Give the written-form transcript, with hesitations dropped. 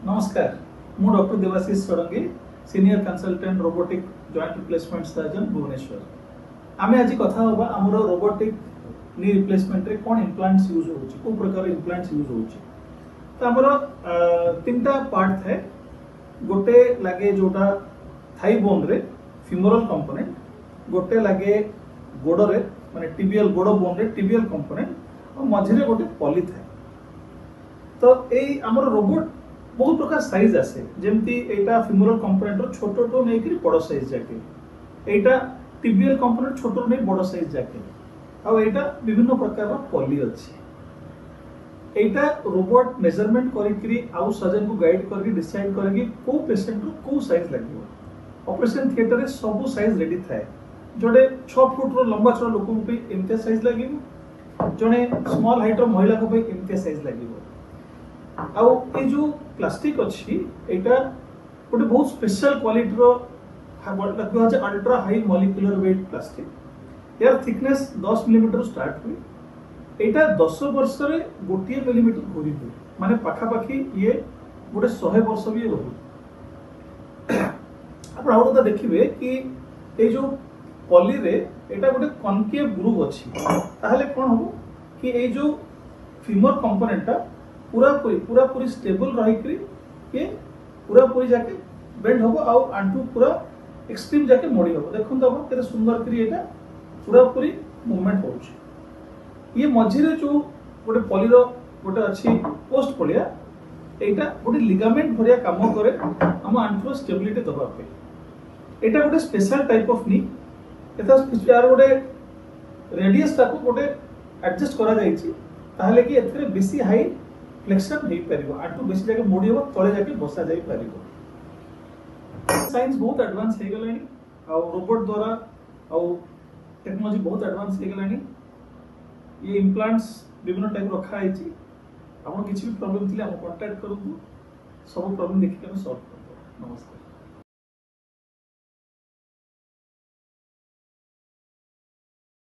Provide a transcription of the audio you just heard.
नमस्कार मु doctor Debashish Sadangi senior consultant robotic joint replacement surgeon Bhubaneswar आमे आज कथा होबा हमरो रोबोटिक नी रिप्लेसमेंट रे कोन इम्प्लांट्स यूज होची को प्रकार इम्प्लांट्स यूज होची तो हमरो तीनटा पार्ट थाए गोटे लागे जोटा थाई बोन रे फिमोरल कंपोनेंट गोटे लागे गोड़ रे माने टिबियल गोड़ बोन रे टिबियल कंपोनेंट और मझे रे गोटे पॉली थाए तो एई हमरो रोबोट बहुत प्रकार साइज आसे जेमती एटा फिमोरल कंपोनेंट रो छोटो टो नै कि बड़ साइज जाके एटा टिबियल कंपोनेंट छोटो नै बड़ साइज जाके आ एटा विभिन्न प्रकार रो पॉली अछि एटा रोबोट मेजरमेंट करिकरी आउ सर्जन को गाइड करके डिसाइड करेगी को पेशेंट रो को साइज लागिवो ऑपरेशन थिएटर रे सब साइज रेडी थाए जोडे 6 फुट रो लंबा छोरा लोक पे एमते साइज लागिवो जने स्मॉल हाइट रो महिला को पे एमते साइज लागिवो आउ ए जो प्लास्टिक अछि एटा गोटे बहुत स्पेशल क्वालिटी रो लगभग है ultra high molecular weight plastic यार थिकनेस 10 मिलीमीटर स्टार्ट हुई एटा 10 वर्ष रे गोटे मिलीमीटर घूरी हुई माने पाखा पाखी ये गोटे 100 वर्ष भी रही आप आउटा देखिबे कि ए जो पॉली रे एटा गोटे कनकेव ग्रूव अछि ताहले कोन हो कि ए जो फीमर कंपोनेंट पूरा पूरी स्टेबल रही करी ये पूरा पूरी जाके बेंड होबो आउ आंटू पूरा एक्सट्रीम जाके मोड़ी होबो देखुन तो केते सुंदर करी एटा पूरा पूरी मूवमेंट होउछ ये मझिरे जो गोटे पॉलीरो गोटे अछि पोस्ट पॉलिया एटा गोटे लिगामेंट भरिया काम करे हम आंटू स्टेबिलिटी दबा पे एटा गोटे स्पेशल टाइप ऑफ नी एता यार गोटे रेडियस टाको गोटे एडजस्ट करा जाईची ताहले कि एथरे बेसी हाई फ्लेक्शन नहीं परिबो आंटू बेसी जाके मोड़ी हो तळे जाके बसा जाई परिबो साइंस बहुत एडवांस हे गलानी आ रोबोट द्वारा आ टेक्नोलॉजी बहुत एडवांस हे गलानी ये इम्प्लांट्स विभिन्न टाइप रखा आइची आपण किछि भी प्रॉब्लम थिले हम कांटेक्ट करबो सब प्रॉब्लम देखि के हम सॉल्व करबो नमस्कार।